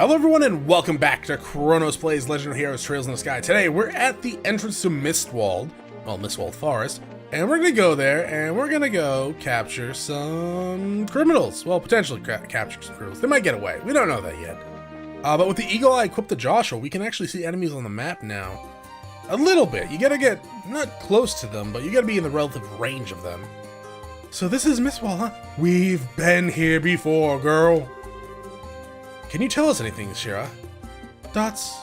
Hello everyone and welcome back to Chronos Plays Legend of Heroes Trails in the Sky. Today we're at the entrance to Mistwald Forest, and we're gonna go there and we're gonna go capture some criminals. Well, potentially capture some criminals. They might get away. We don't know that yet. But with the Eagle Eye equipped to Joshua, we can actually see enemies on the map now. A little bit. You gotta get not close to them, but you gotta be in the relative range of them. So this is Mistwald, huh? We've been here before, girl. Can you tell us anything, Shira? Dots.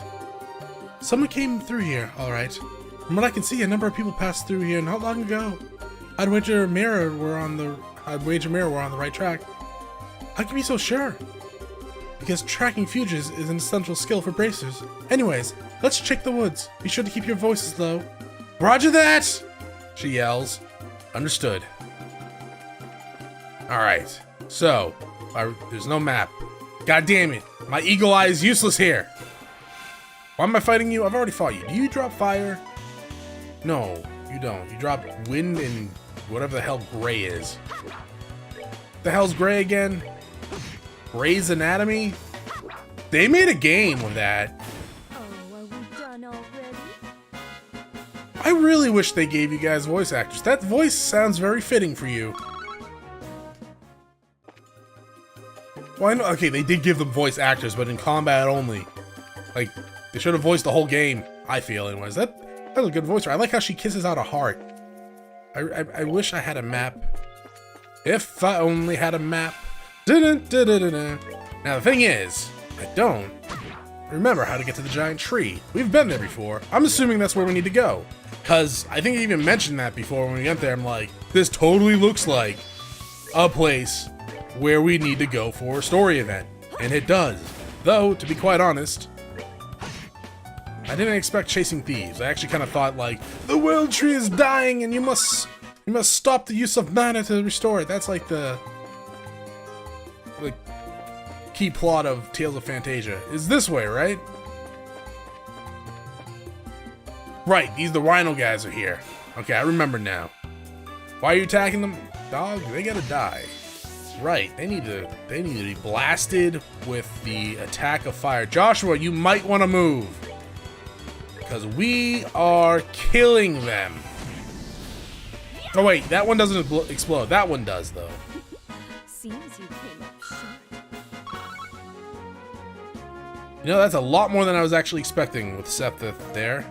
Someone came through here, alright. From what I can see, a number of people passed through here not long ago. I'd wager Mirror we're on the right track. How can you be so sure? Because tracking fugitives is an essential skill for bracers. Anyways, let's check the woods. Be sure to keep your voices low. Roger that! She yells. Understood. Alright, so, there's no map. God damn it, my eagle eye is useless here. Why am I fighting you? I've already fought you. Do you drop fire? No, you don't. You drop wind and whatever the hell gray is. The hell's gray again? Gray's Anatomy? They made a game of that. Oh, are we done already? I really wish they gave you guys voice actors. That voice sounds very fitting for you. Well, I know, okay, they did give them voice actors, but in combat only. Like, they should have voiced the whole game, I feel, anyways. That's a good voice. I like how she kisses out a heart. I wish I had a map. If I only had a map. Now, the thing is, I don't remember how to get to the giant tree. We've been there before. I'm assuming that's where we need to go. Because I think I even mentioned that before when we went there. I'm like, this totally looks like a place where we need to go for a story event. And it does. Though, to be quite honest, I didn't expect chasing thieves. I actually kind of thought, like, the world tree is dying and you must stop the use of mana to restore it. That's like the key plot of Tales of Fantasia. Is this way, right? Right, the rhino guys are here. Okay, I remember now. Why are you attacking them? Dog, they gotta die. Right, they need to be blasted with the attack of fire. Joshua, you might want to move. Because we are killing them. Oh wait, that one doesn't explode. That one does, though. Seems you came up short. You know, that's a lot more than I was actually expecting with Septhith there.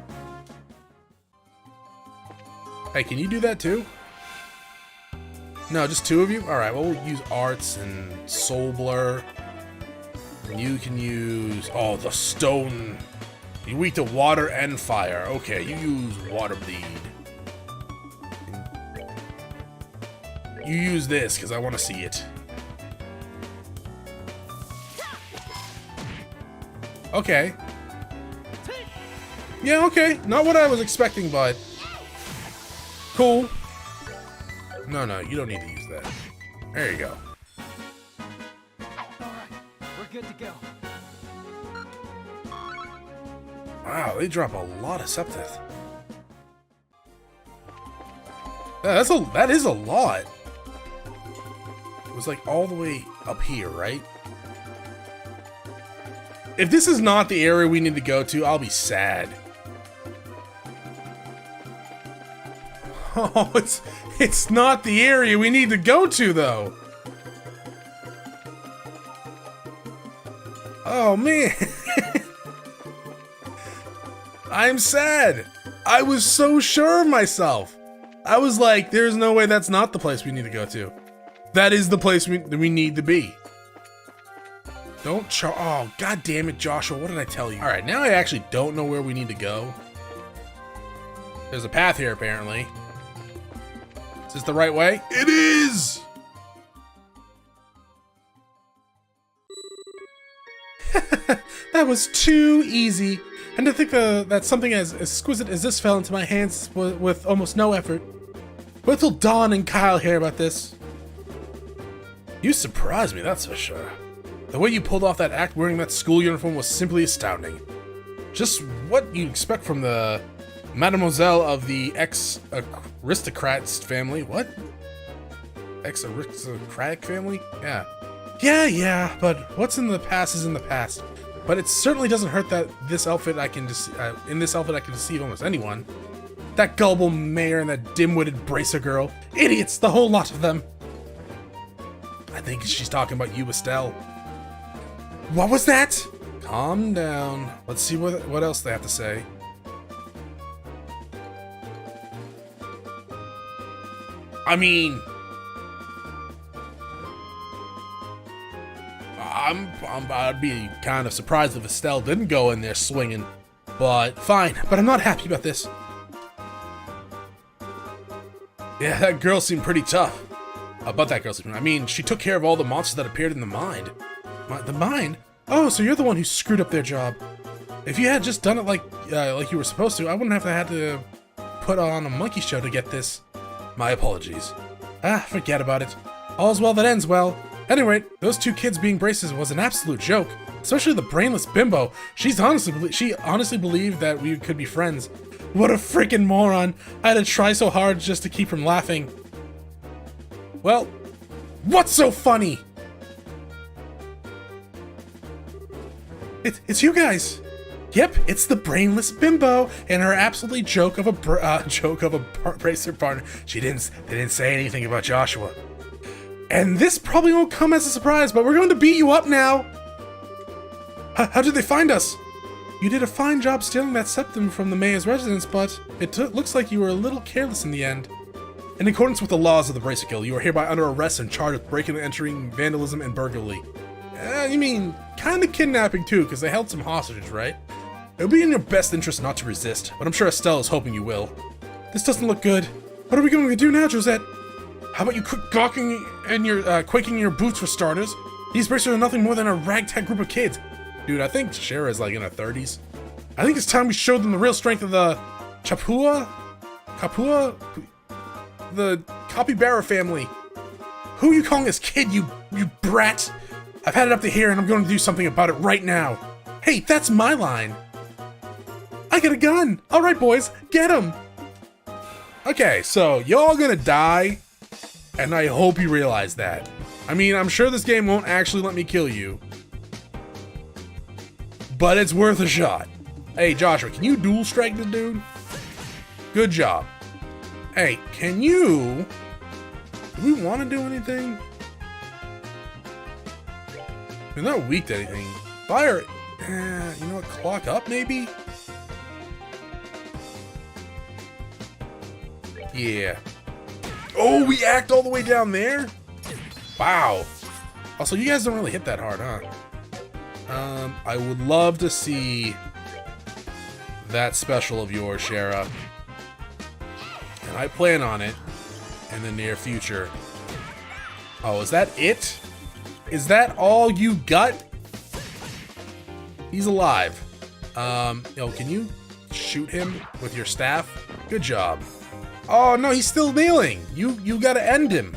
Hey, can you do that too? No, just two of you? Alright, well, we'll use Arts and Soul Blur. And you can use... oh, the Stone. You're weak to water and fire. Okay, you use Water Bleed. You use this, because I want to see it. Okay. Yeah, okay. Not what I was expecting, but... cool. No, you don't need to use that. There you go. Alright, we're good to go. Wow, they drop a lot of Septhith. Yeah, that is a lot. It was like all the way up here, right? If this is not the area we need to go to, I'll be sad. Oh, it's not the area we need to go to, though. Oh, man. I'm sad. I was so sure of myself. I was like, there's no way that's not the place we need to go to. That is the place we need to be. Oh, god damn it, Joshua. What did I tell you? All right, now I actually don't know where we need to go. There's a path here, apparently. Is this the right way? It is! That was too easy. And to think that something as exquisite as this fell into my hands with almost no effort. Wait till Dawn and Kyle hear about this. You surprised me, that's for sure. The way you pulled off that act wearing that school uniform was simply astounding. Just what you'd expect from the Mademoiselle of the ex-aristocrats family. What? Ex-aristocratic family? Yeah. Yeah, but what's in the past is in the past. but it certainly doesn't hurt that this outfit in this outfit I can deceive almost anyone. That gullible mayor and that dim-witted bracer girl. Idiots, the whole lot of them. I think she's talking about you, Estelle. What was that? Calm down. Let's see what else they have to say. I mean, I'd be kind of surprised if Estelle didn't go in there swinging, but fine. But I'm not happy about this. Yeah, that girl seemed pretty tough. I mean, she took care of all the monsters that appeared in the mine. The mine? Oh, so you're the one who screwed up their job. If you had just done it like you were supposed to, I wouldn't have had to put on a monkey show to get this. My apologies. Forget about it. All's well that ends well. Anyway, those two kids being braces was an absolute joke. Especially the brainless bimbo. She honestly believed that we could be friends. What a freaking moron. I had to try so hard just to keep from laughing. Well, what's so funny? It's you guys. Yep, it's the brainless bimbo and her absolutely joke of a bracer partner. They didn't say anything about Joshua. And this probably won't come as a surprise, but we're going to beat you up now. How did they find us? You did a fine job stealing that septum from the mayor's residence, but it looks like you were a little careless in the end. In accordance with the laws of the Bracer Guild, you are hereby under arrest and charged with breaking and entering, vandalism, and burglary. You mean, kind of kidnapping too, because they held some hostages, right? It would be in your best interest not to resist, but I'm sure Estelle is hoping you will. This doesn't look good. What are we going to do now, Josette? How about you quit gawking and quaking in your boots for starters? These bracers are nothing more than a ragtag group of kids. Dude, I think Shara's like in her 30s. I think it's time we showed them the real strength of the the Capybara family. Who are you calling this kid, you brat? I've had it up to here and I'm going to do something about it right now. Hey, that's my line. I got a gun. All right, boys, get him. Okay, so y'all gonna die, and I hope you realize that. I mean, I'm sure this game won't actually let me kill you, but it's worth a shot. Hey, Joshua, can you dual strike this dude? Good job. Hey, can you... Do we want to do anything? They're not weak to anything. Fire... you know what? Clock up, maybe? Yeah. Oh, we act all the way down there? Wow. Also, you guys don't really hit that hard, huh? I would love to see that special of yours, Shara. And I plan on it in the near future. Oh, is that it? Is that all you got? He's alive. Yo, can you shoot him with your staff? Good job. Oh no, he's still kneeling. You gotta end him.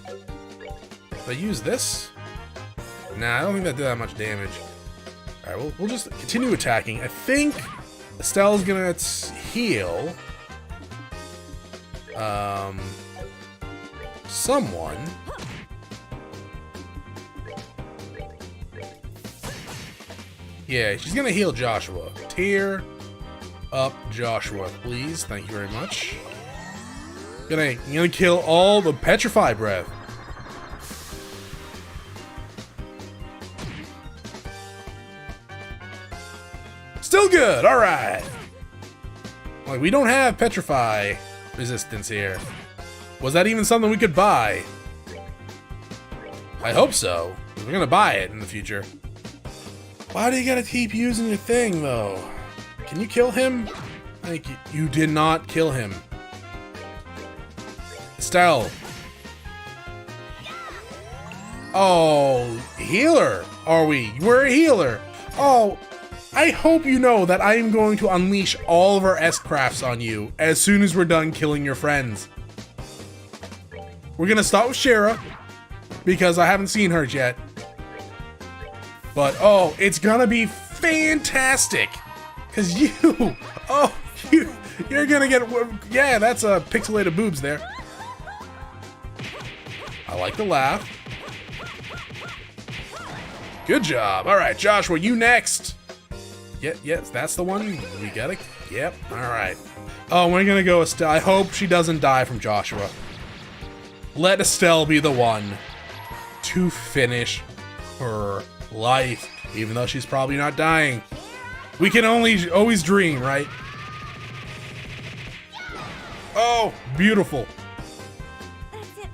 Did I use this? Nah, I don't think that did that much damage. Alright, we'll just continue attacking. I think Estelle's gonna heal someone. Yeah, she's gonna heal Joshua. Tear up Joshua, please. Thank you very much. Gonna kill all the petrify breath. Still good, alright. Like, we don't have petrify resistance here. Was that even something we could buy? I hope so. We're gonna buy it in the future. Why do you gotta keep using your thing, though? Can you kill him? Thank you. You did not kill him. Estelle. Oh, healer, are we? We're a healer. Oh, I hope you know that I am going to unleash all of our S-crafts on you as soon as we're done killing your friends. We're gonna start with Shara, because I haven't seen her yet. But, oh, it's gonna be fantastic. Because you're gonna get, yeah, that's a pixelated boobs there. I like the laugh. Good job. All right, Joshua, you next. Yes, that's the one. We got it. Yep. All right. Oh, we're gonna go Estelle. I hope she doesn't die from Joshua. Let Estelle be the one to finish her life, even though she's probably not dying. We can always dream, right? Oh, beautiful. That's it.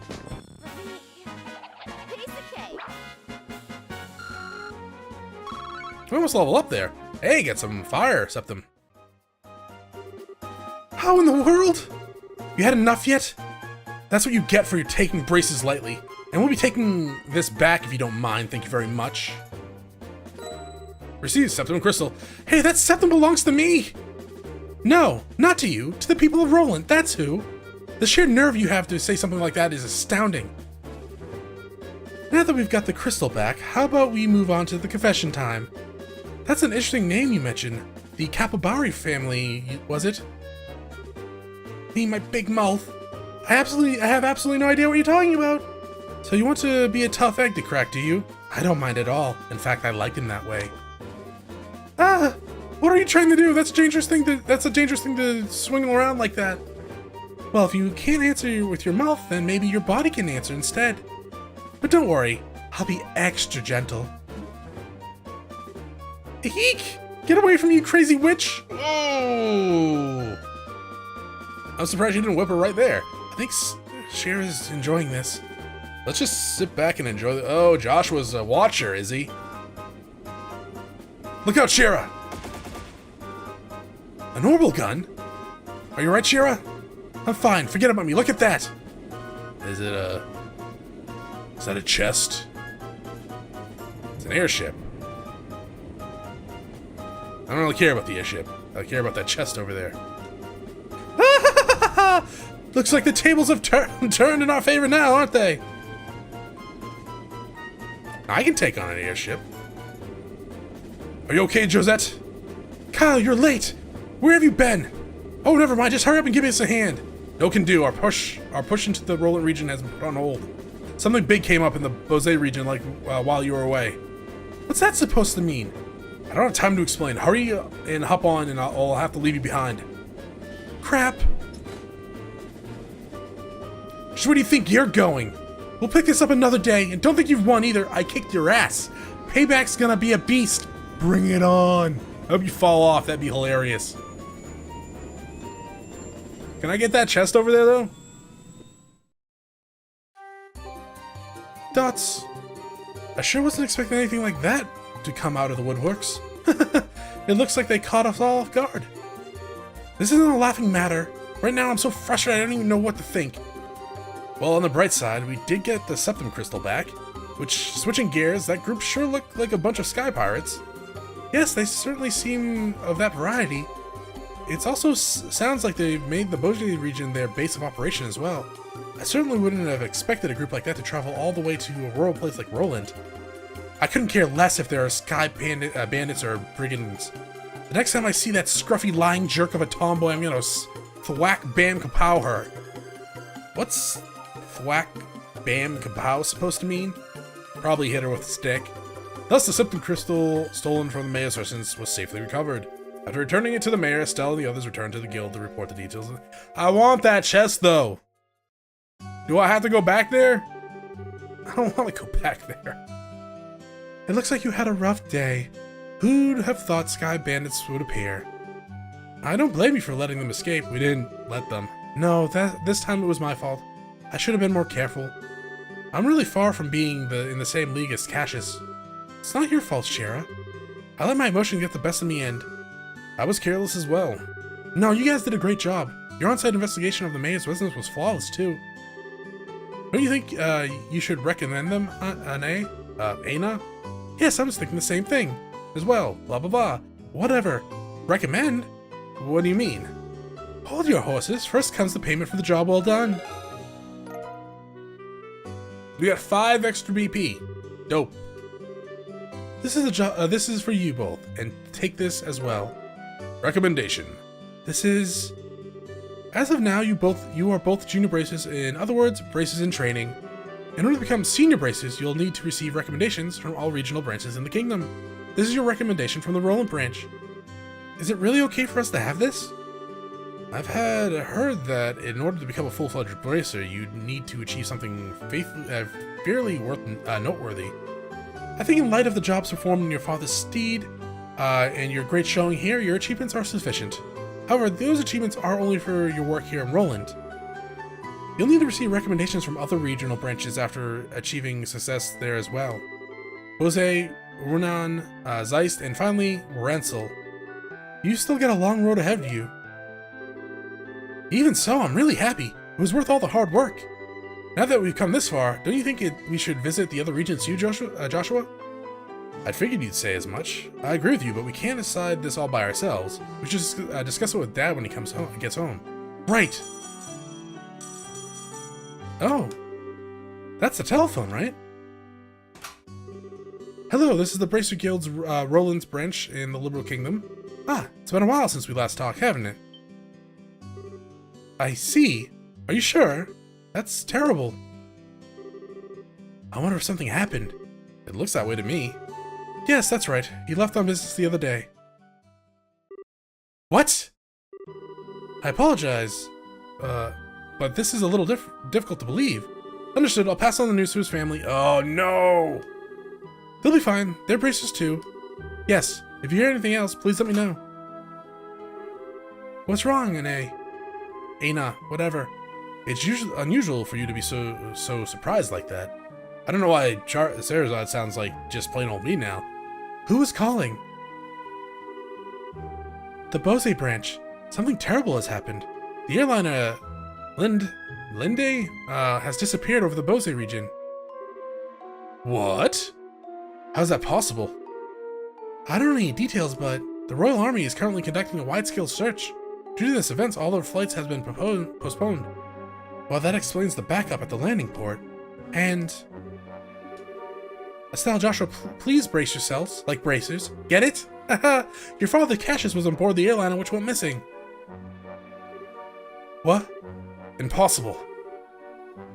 Let me piece of cake. We almost level up there. Hey, get some fire septum. How in the world? You had enough yet? That's what you get for your taking braces lightly. And we'll be taking this back if you don't mind, thank you very much. Receive septum crystal. Hey, that septum belongs to me! No, not to you, to the people of Roland, that's who. The sheer nerve you have to say something like that is astounding. Now that we've got the crystal back, how about we move on to the confession time? That's an interesting name you mentioned. The Capybari family, was it? Me, my big mouth. I have absolutely no idea what you're talking about. So you want to be a tough egg to crack, do you? I don't mind at all. In fact, I like him that way. Ah! What are you trying to do? That's a dangerous thing to swing around like that. Well, if you can't answer with your mouth, then maybe your body can answer instead. But don't worry, I'll be extra gentle. Eek! Get away from me, you crazy witch! Oh! I'm surprised you didn't whip her right there. I think Shira's enjoying this. Let's just sit back and enjoy the— Oh, Joshua's a watcher, is he? Look out, Shira! An orbital gun? Are you right, Shira? I'm fine, forget about me, look at that! Is that a chest? It's an airship. I don't really care about the airship. I care about that chest over there. Looks like the tables have turned in our favor now, aren't they? I can take on an airship. Are you okay, Josette? Kyle, you're late! Where have you been? Oh, never mind, just hurry up and give us a hand. No can do, our push into the Roland region has been put on hold. Something big came up in the Bose region while you were away. What's that supposed to mean? I don't have time to explain. Hurry and hop on and I'll have to leave you behind. Crap. So where do you think you're going? We'll pick this up another day, and don't think you've won either. I kicked your ass. Payback's gonna be a beast. Bring it on. I hope you fall off. That'd be hilarious. Can I get that chest over there, though? Dots. I sure wasn't expecting anything like that to come out of the woodworks. It looks like they caught us all off guard. This isn't a laughing matter. Right now I'm so frustrated I don't even know what to think. Well, on the bright side, we did get the septum crystal back, which, switching gears, that group sure looked like a bunch of sky pirates. Yes, they certainly seem of that variety. It also sounds like they've made the Bose region their base of operation as well. I certainly wouldn't have expected a group like that to travel all the way to a rural place like Roland. I couldn't care less if there are sky bandits or brigands. The next time I see that scruffy lying jerk of a tomboy, I'm gonna thwack bam kapow her. What's thwack bam kapow supposed to mean? Probably hit her with a stick. Thus, the septum crystal stolen from the mayor's residence was safely recovered. After returning it to the mayor, Estelle and the others returned to the guild to report the details. I want that chest, though. Do I have to go back there? I don't want to go back there. It looks like you had a rough day. Who'd have thought sky bandits would appear? I don't blame you for letting them escape. We didn't let them. No, this time it was my fault. I should have been more careful. I'm really far from being in the same league as Cassius. It's not your fault, Shira. I let my emotion get the best of me, and I was careless as well. No, you guys did a great job. Your on-site investigation of the mayor's residence was flawless, too. Don't you think you should recommend them, Aina? Yes, I was thinking the same thing. As well, blah blah blah. Whatever. Recommend? What do you mean? Hold your horses. First comes the payment for the job well done. We got 5 extra BP. Dope. This is for you both, and take this as well. Recommendation. This is... As of now, you are both junior braces. In other words, braces in training. In order to become senior bracers, you'll need to receive recommendations from all regional branches in the kingdom. This is your recommendation from the Roland branch. Is it really okay for us to have this? I've heard that in order to become a full-fledged bracer, you need to achieve something fairly noteworthy. I think in light of the jobs performed in your father's steed, and your great showing here, your achievements are sufficient. However, those achievements are only for your work here in Roland. You'll need to receive recommendations from other regional branches after achieving success there as well. Bose, Runan, Zeist, and finally, Ransel. You still got a long road ahead of you. Even so, I'm really happy. It was worth all the hard work. Now that we've come this far, don't you think we should visit the other regions too, Joshua? I figured you'd say as much. I agree with you, but we can't decide this all by ourselves. We should discuss it with Dad when he gets home. Right. Oh, that's the telephone, right? Hello, this is the Bracer Guild's Roland's branch in the Liberal Kingdom. Ah, it's been a while since we last talked, haven't it? I see. Are you sure? That's terrible. I wonder if something happened. It looks that way to me. Yes, that's right. He left on business the other day. What? I apologize, but this is a little difficult to believe. Understood, I'll pass on the news to his family. Oh no! They'll be fine. They're bracers too. Yes, if you hear anything else, please let me know. What's wrong, Ana, whatever. It's usually unusual for you to be so surprised like that. I don't know why Sarazad sounds like just plain old me now. Who is calling? The Bose branch. Something terrible has happened. The airliner Linde has disappeared over the Bose region. What? How's that possible? I don't know any details, but the Royal Army is currently conducting a wide-scale search. Due to this event, all their flights have been postponed. Well, that explains the backup at the landing port. And... Estelle, Joshua, please brace yourselves, like bracers. Get it? Haha, your father Cassius was on board the airliner which went missing. What? Impossible.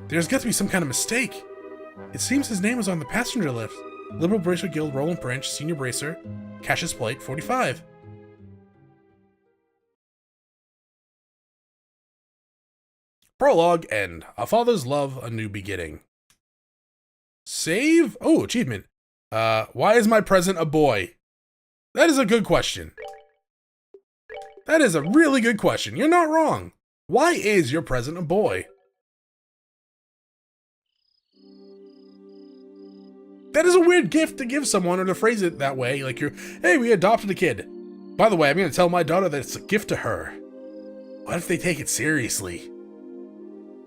There's got to be some kind of mistake. It seems his name was on the passenger list. Liberal Bracer Guild, Roland Branch, Senior Bracer, Cassius Blight, 45. Prologue End. A Father's Love, A New Beginning. Save? Oh, achievement. Why is my present a boy? That is a good question. That is a really good question. You're not wrong. Why is your present a boy? That is a weird gift to give someone, or to phrase it that way, like hey, we adopted a kid. By the way, I'm going to tell my daughter that it's a gift to her. What if they take it seriously?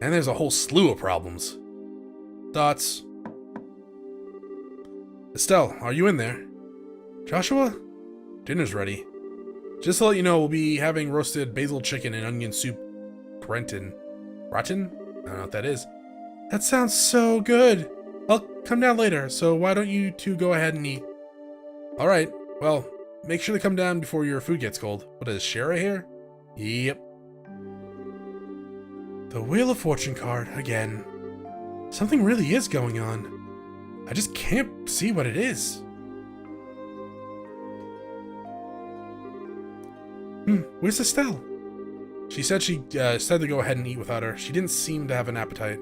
And there's a whole slew of problems. Dots. Estelle, are you in there? Joshua? Dinner's ready. Just to let you know, we'll be having roasted basil chicken and onion soup. Brenton. Rotten? I don't know what that is. That sounds so good. I'll come down later, so why don't you two go ahead and eat? Alright, well, make sure to come down before your food gets cold. What is Shara here? Yep. The Wheel of Fortune card, again. Something really is going on. I just can't see what it is. Where's Estelle? She said said to go ahead and eat without her. She didn't seem to have an appetite.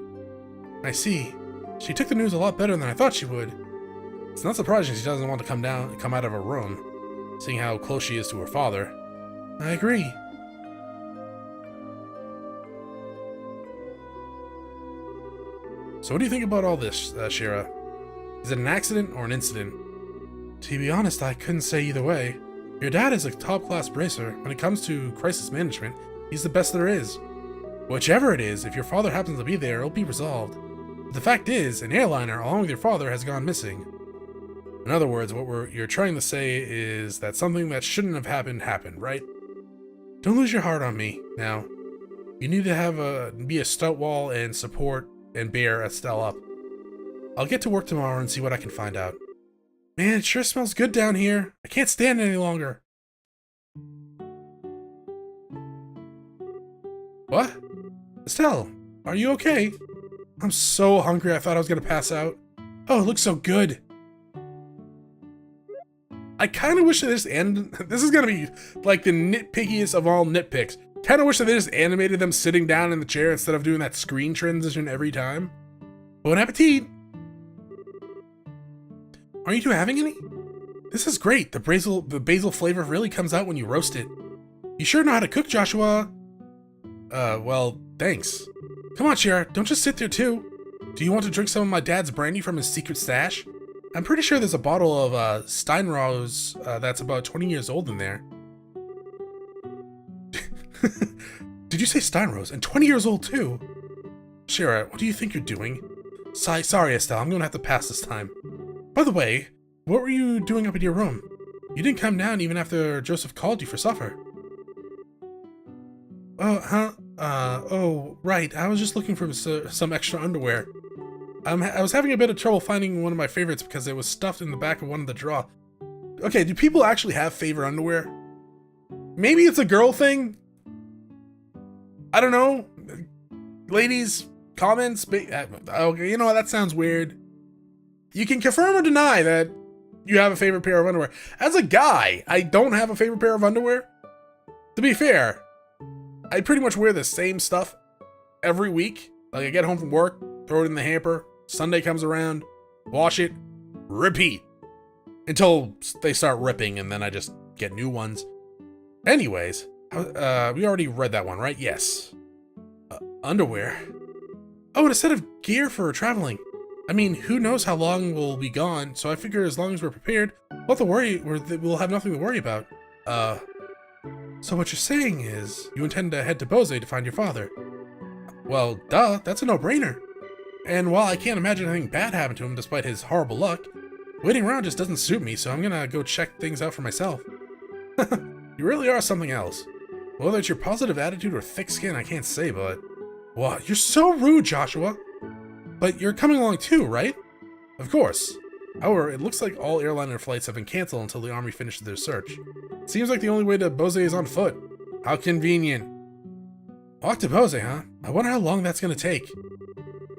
I see. She took the news a lot better than I thought she would. It's not surprising she doesn't want to come out of her room, seeing how close she is to her father. I agree. So what do you think about all this, Shira? Is it an accident or an incident? To be honest, I couldn't say either way. Your dad is a top-class bracer. When it comes to crisis management, he's the best there is. Whichever it is, if your father happens to be there, it'll be resolved. But the fact is, an airliner, along with your father, has gone missing. In other words, what you're trying to say is that something that shouldn't have happened, right? Don't lose your heart on me, now. You need to be a stout wall and support and bear Estelle up. I'll get to work tomorrow and see what I can find out. Man, it sure smells good down here. I can't stand it any longer. What? Estelle, are you okay? I'm so hungry I thought I was gonna pass out. Oh, it looks so good. I kind of wish that this this is gonna be like the nitpickiest of all nitpicks. Kind of wish that they just animated them sitting down in the chair instead of doing that screen transition every time. Bon appetit! Are you two having any? This is great. The basil flavor really comes out when you roast it. You sure know how to cook, Joshua. Well, thanks. Come on, Shira, don't just sit there too. Do you want to drink some of my dad's brandy from his secret stash? I'm pretty sure there's a bottle of Steinrose that's about 20 years old in there. Did you say Steinrose? And 20 years old too? Shira, what do you think you're doing? Sorry, Estelle, I'm gonna have to pass this time. By the way, what were you doing up in your room? You didn't come down even after Joseph called you for supper. Oh, right, I was just looking for some extra underwear. I was having a bit of trouble finding one of my favorites because it was stuffed in the back of one of the drawers. Okay, do people actually have favorite underwear? Maybe it's a girl thing? I don't know. Ladies, comments? Okay, you know what, that sounds weird. You can confirm or deny that you have a favorite pair of underwear. As a guy, I don't have a favorite pair of underwear. To be fair, I pretty much wear the same stuff every week. Like, I get home from work, throw it in the hamper, Sunday comes around, wash it, repeat. Until they start ripping, and then I just get new ones. Anyways, we already read that one, right? Yes. Underwear. Oh, and a set of gear for traveling. I mean, who knows how long we'll be gone, so I figure as long as we're prepared, we'll have nothing to worry about. So what you're saying is, you intend to head to Bose to find your father? Well, duh, that's a no-brainer. And while I can't imagine anything bad happened to him despite his horrible luck, waiting around just doesn't suit me, so I'm gonna go check things out for myself. You really are something else. Whether it's your positive attitude or thick skin, I can't say, but... Wow, you're so rude, Joshua! But you're coming along too, right? Of course. However, it looks like all airliner flights have been canceled until the army finishes their search. Seems like the only way to Bose is on foot. How convenient. Walk to Bose, huh? I wonder how long that's gonna take.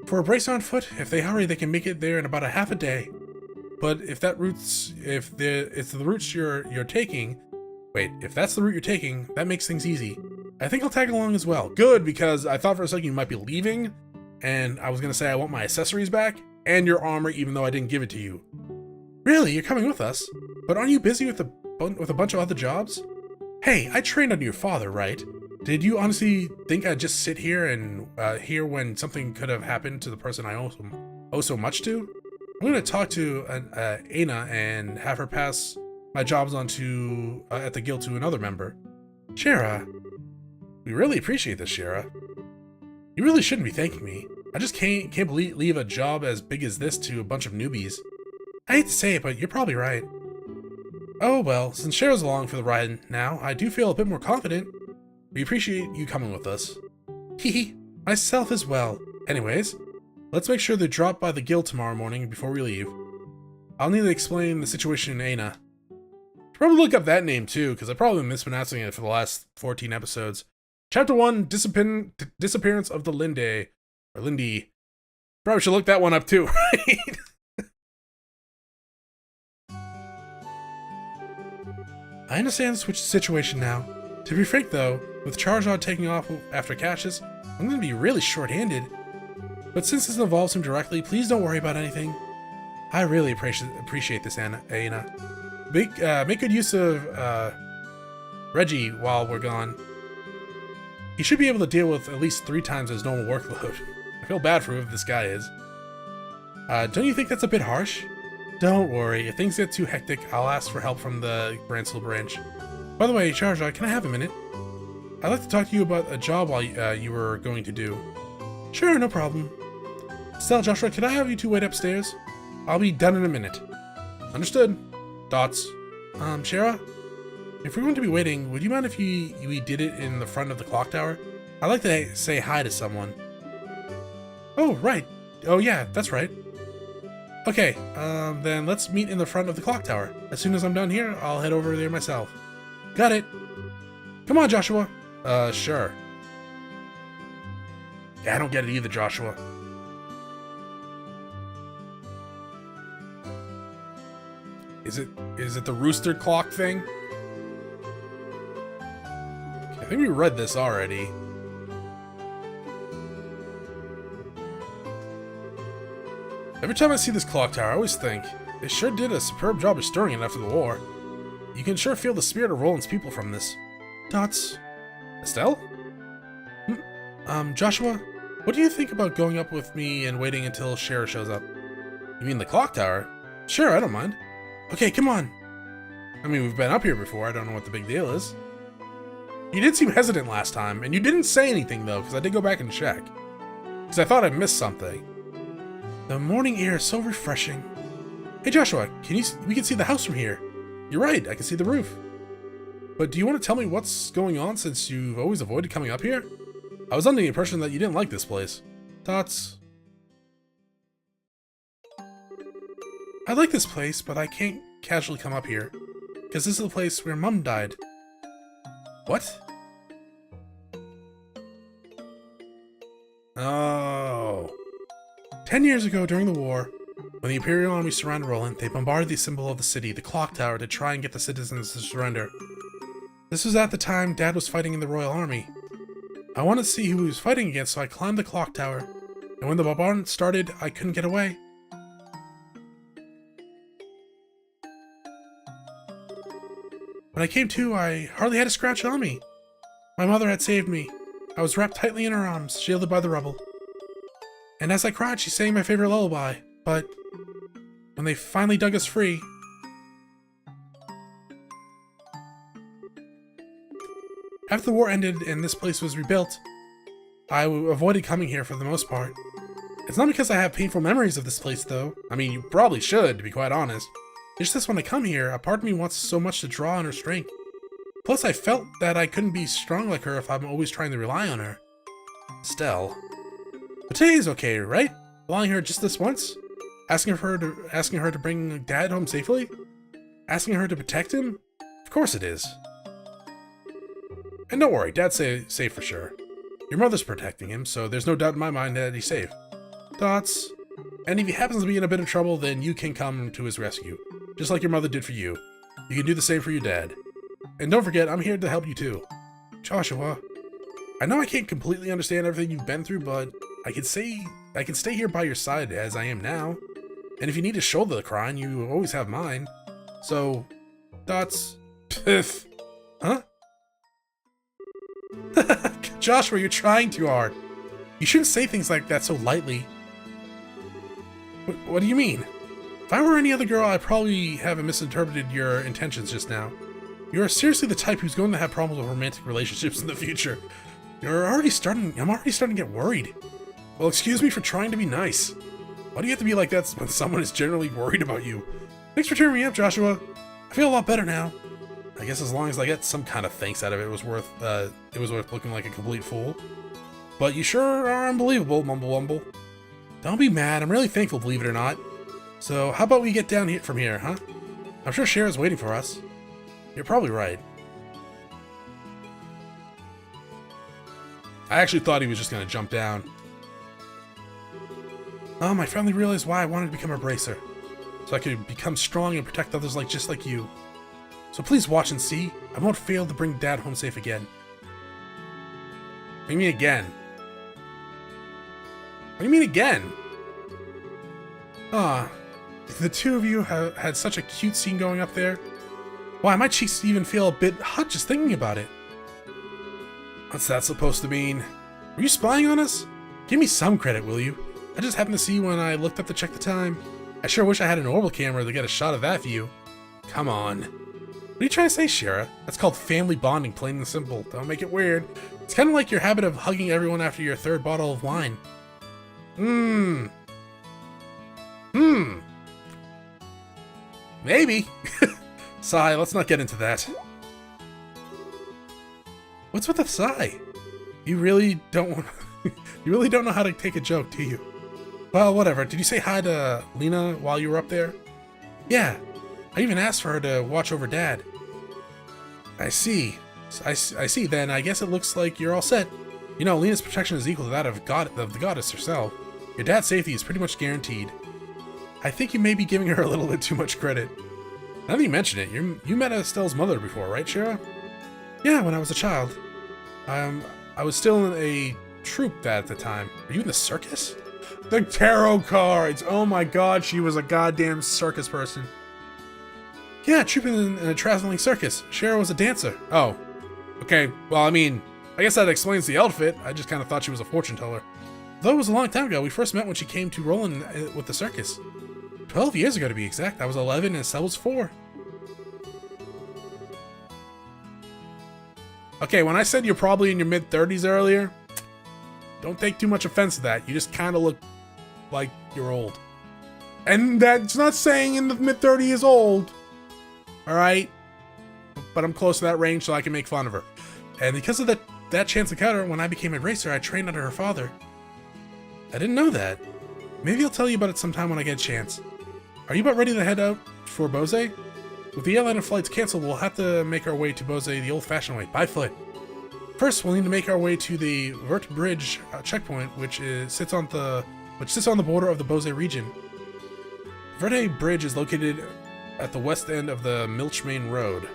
For a brace on foot, if they hurry, they can make it there in about a half a day. But if that's the route you're taking, if that's the route you're taking, that makes things easy. I think I'll tag along as well. Good, because I thought for a second you might be leaving, and I was gonna say I want my accessories back and your armor, even though I didn't give it to you. Really, you're coming with us? But aren't you busy with a bunch of other jobs? Hey, I trained under your father, right? Did you honestly think I'd just sit here and hear when something could have happened to the person I owe so much to? I'm gonna talk to Aina and have her pass my jobs on to at the guild to another member. Shira, we really appreciate this, Shira. You really shouldn't be thanking me. I just can't leave a job as big as this to a bunch of newbies. I hate to say it, but you're probably right. Oh well, since Shira's along for the ride now, I do feel a bit more confident. We appreciate you coming with us. Hehe, myself as well. Anyways, let's make sure they drop by the guild tomorrow morning before we leave. I'll need to explain the situation in Aina. Should probably look up that name too, because I've probably been mispronouncing it for the last 14 episodes. Chapter 1, Disappearance of the Lindy. Or Lindy. Probably should look that one up too, right? I understand the situation now. To be frank though, with Charizard taking off after Cassius, I'm going to be really short-handed. But since this involves him directly, please don't worry about anything. I really appreciate this, Aina. Make good use of Reggie while we're gone. He should be able to deal with at least 3 times his normal workload. I feel bad for whoever this guy is. Don't you think that's a bit harsh? Don't worry, if things get too hectic, I'll ask for help from the Bransel branch. By the way, Charizard, can I have a minute? I'd like to talk to you about a job while you were going to do. Sure, no problem. Stella, Joshua, can I have you two wait upstairs? I'll be done in a minute. Understood. Dots. Shara? If we're going to be waiting, would you mind if we did it in the front of the clock tower? I'd like to say hi to someone. Oh, right. Oh, yeah, that's right. Okay, then let's meet in the front of the clock tower. As soon as I'm done here, I'll head over there myself. Got it. Come on, Joshua. Sure. Yeah, I don't get it either, Joshua. Is it the rooster clock thing? I think we read this already. Every time I see this clock tower, I always think, they sure did a superb job restoring it after the war. You can sure feel the spirit of Roland's people from this. Dots. Estelle? Joshua, what do you think about going up with me and waiting until Shara shows up? You mean the clock tower? Sure, I don't mind. Okay, come on. I mean, we've been up here before, I don't know what the big deal is. You did seem hesitant last time, and you didn't say anything though, because I did go back and check. Because I thought I missed something. The morning air is so refreshing. Hey Joshua, we can see the house from here. You're right, I can see the roof. But do you want to tell me what's going on since you've always avoided coming up here? I was under the impression that you didn't like this place. Thoughts? I like this place, but I can't casually come up here. Because this is the place where Mum died. What? Oh. 10 years ago, during the war, when the Imperial Army surrounded Roland, they bombarded the symbol of the city, the clock tower, to try and get the citizens to surrender. This was at the time Dad was fighting in the Royal Army. I wanted to see who he was fighting against, so I climbed the clock tower, and when the bombardment started, I couldn't get away. When I came to, I hardly had a scratch on me. My mother had saved me. I was wrapped tightly in her arms, shielded by the rubble. And as I cried, she sang my favorite lullaby, but when they finally dug us free, after the war ended and this place was rebuilt, I avoided coming here for the most part. It's not because I have painful memories of this place, though. I mean, you probably should, to be quite honest. It's just when I come here, a part of me wants so much to draw on her strength. Plus, I felt that I couldn't be strong like her if I'm always trying to rely on her. Estelle. But today is okay, right? Relying her just this once? Asking her to bring Dad home safely? Asking her to protect him? Of course it is. And don't worry, Dad's safe for sure. Your mother's protecting him, so there's no doubt in my mind that he's safe. Thoughts? And if he happens to be in a bit of trouble, then you can come to his rescue. Just like your mother did for you. You can do the same for your dad. And don't forget, I'm here to help you too. Joshua, I know I can't completely understand everything you've been through, but I can stay here by your side as I am now. And if you need to shoulder the crying, you always have mine. So, Dots, Piff, huh? Joshua, you're trying too hard. You shouldn't say things like that so lightly. What do you mean? If I were any other girl, I'd probably have misinterpreted your intentions just now. You're seriously the type who's going to have problems with romantic relationships in the future. I'm already starting to get worried. Well, excuse me for trying to be nice. Why do you have to be like that when someone is generally worried about you? Thanks for cheering me up, Joshua. I feel a lot better now. I guess as long as I get some kind of thanks out of it, it was worth looking like a complete fool. But you sure are unbelievable, Mumble Wumble. Don't be mad, I'm really thankful, believe it or not. So, how about we get down here from here, huh? I'm sure Shara's waiting for us. You're probably right. I actually thought he was just gonna jump down. I finally realized why I wanted to become a bracer. So I could become strong and protect others just like you. So please watch and see. I won't fail to bring Dad home safe again. What do you mean again? What do you mean again? The two of you have had such a cute scene going up there. Why, my cheeks even feel a bit hot just thinking about it. What's that supposed to mean? Were you spying on us? Give me some credit, will you? I just happened to see when I looked up to check the time. I sure wish I had an orbital camera to get a shot of that view. Come on. What are you trying to say, Shara? That's called family bonding, plain and simple. Don't make it weird. It's kind of like your habit of hugging everyone after your third bottle of wine. Maybe. Sigh, let's not get into that. What's with the sigh? You really don't know how to take a joke, do you? Well, whatever. Did you say hi to Lena while you were up there? Yeah. I even asked for her to watch over Dad. I see. I see, then I guess it looks like you're all set. You know, Lena's protection is equal to that of the goddess herself. Your dad's safety is pretty much guaranteed. I think you may be giving her a little bit too much credit. Now that you mention it, you met Estelle's mother before, right, Shara? Yeah, when I was a child. I was still in a troupe at the time. Are you in the circus? The tarot cards! Oh my god, she was a goddamn circus person. Yeah, trouping in a traveling circus. Shara was a dancer. Oh. Okay, well, I mean, I guess that explains the outfit. I just kind of thought she was a fortune teller. Though it was a long time ago, we first met when she came to Roland with the circus. 12 years ago to be exact. I was 11 and Estelle was 4. Okay, when I said you're probably in your mid-30s earlier, don't take too much offense to that. You just kind of look like you're old. And that's not saying in the mid-30s is old. Alright? But I'm close to that range so I can make fun of her. And because of that chance encounter, when I became a racer, I trained under her father. I didn't know that. Maybe I'll tell you about it sometime when I get a chance. Are you about ready to head out for Bose? With the airliner flights canceled, we'll have to make our way to Bose the old-fashioned way, by foot. First, we'll need to make our way to the Vert Bridge checkpoint, which sits on the border of the Bose region. Verde Bridge is located at the west end of the Milchmain Road.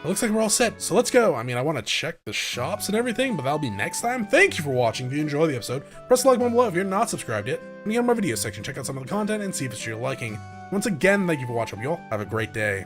It looks like we're all set, so let's go. I mean, I want to check the shops and everything, but that'll be next time. Thank you for watching. If you enjoyed the episode, press the like button below if you're not subscribed yet. And get on my video section, check out some of the content and see if it's to your liking. Once again, thank you for watching. You all have a great day.